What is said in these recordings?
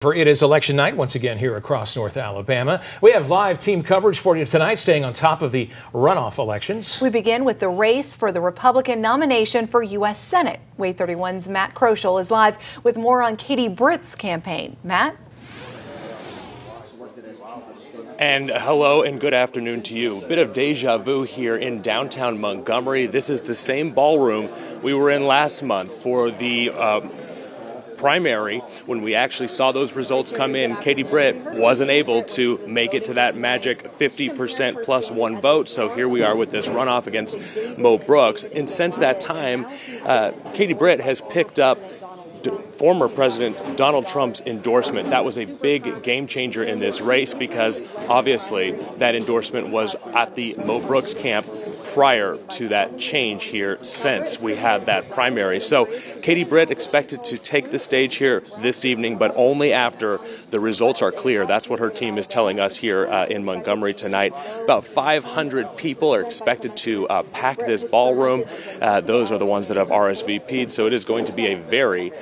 It is election night once again here across North Alabama. We have live team coverage for you tonight, staying on top of the runoff elections. We begin with the race for the Republican nomination for U.S. Senate. WAY 31's Matt Kroschel is live with more on Katie Britt's campaign. Matt? And hello and good afternoon to you. A bit of deja vu here in downtown Montgomery. This is the same ballroom we were in last month for the primary. When we actually saw those results come in, Katie Britt wasn't able to make it to that magic 50% plus one vote. So here we are with this runoff against Mo Brooks. And since that time, Katie Britt has picked up former President Donald Trump's endorsement. That was a big game changer in this race because obviously that endorsement was at the Mo Brooks camp prior to that change here since we had that primary. So Katie Britt expected to take the stage here this evening, but only after the results are clear. That's what her team is telling us here in Montgomery tonight. About 500 people are expected to pack this ballroom. Those are the ones that have RSVP'd, so it is going to be a very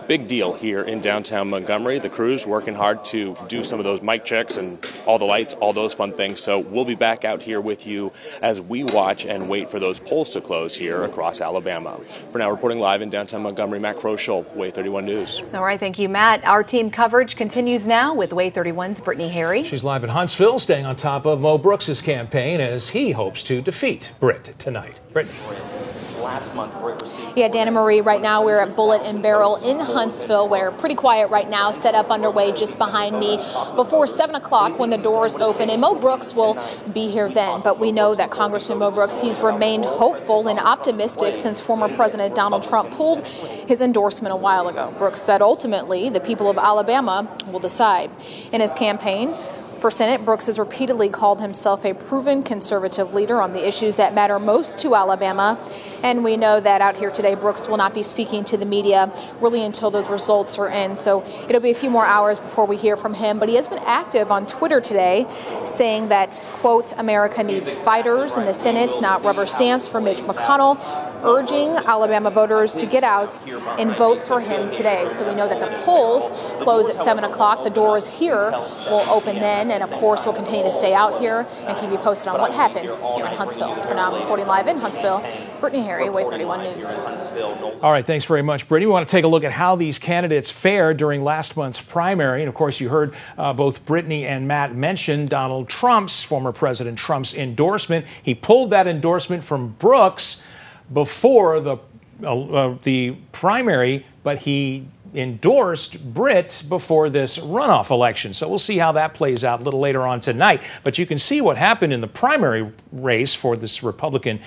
big deal here in downtown Montgomery. The crew's working hard to do some of those mic checks and all the lights, all those fun things. So we'll be back out here with you as we watch and wait for those polls to close here across Alabama. For now, reporting live in downtown Montgomery, Matt Kroschel, WAY 31 News. All right, thank you, Matt. Our team coverage continues now with WAY 31's Brittany Harry. She's live in Huntsville, staying on top of Mo Brooks' campaign as he hopes to defeat Britt tonight. Brittany. Yeah, Dana Marie, right now we're at Bullet and Barrel in Huntsville. We're pretty quiet right now, set up underway just behind me before 7 o'clock when the doors open. And Mo Brooks will be here then. But we know that Congressman Mo Brooks, he's remained hopeful and optimistic since former President Donald Trump pulled his endorsement a while ago. Brooks said ultimately the people of Alabama will decide. In his campaign for Senate, Brooks has repeatedly called himself a proven conservative leader on the issues that matter most to Alabama. And we know that out here today, Brooks will not be speaking to the media really until those results are in. So it'll be a few more hours before we hear from him. But he has been active on Twitter today, saying that, quote, America needs fighters in the Senate, not rubber stamps for Mitch McConnell, urging Alabama voters to get out and vote for him today. So we know that the polls close at 7 o'clock. The doors here will open then. And of course, we'll continue to stay out here and keep you posted on what happens here in Huntsville. For now, I'm reporting live in Huntsville, Brittany Harry, WAY 31 News. All right, thanks very much, Brittany. We want to take a look at how these candidates fared during last month's primary. And of course, you heard both Brittany and Matt mention Donald Trump's, former President Trump's endorsement. He pulled that endorsement from Brooks before the primary, but he endorsed Britt before this runoff election. So we'll see how that plays out a little later on tonight. But you can see what happened in the primary race for this Republican,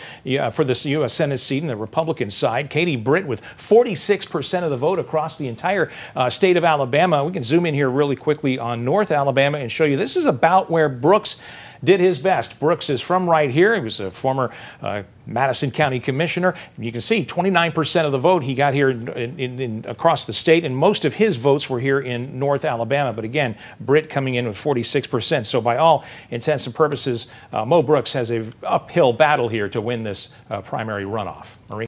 for this U.S. Senate seat in the Republican side. Katie Britt with 46% of the vote across the entire state of Alabama. We can zoom in here really quickly on North Alabama and show you this is about where Brooks did his best. Brooks is from right here. He was a former Madison County Commissioner. You can see 29% of the vote he got here across the state, and most of his votes were here in North Alabama. But again, Britt coming in with 46%. So by all intents and purposes, Mo Brooks has an uphill battle here to win this primary runoff. Marie?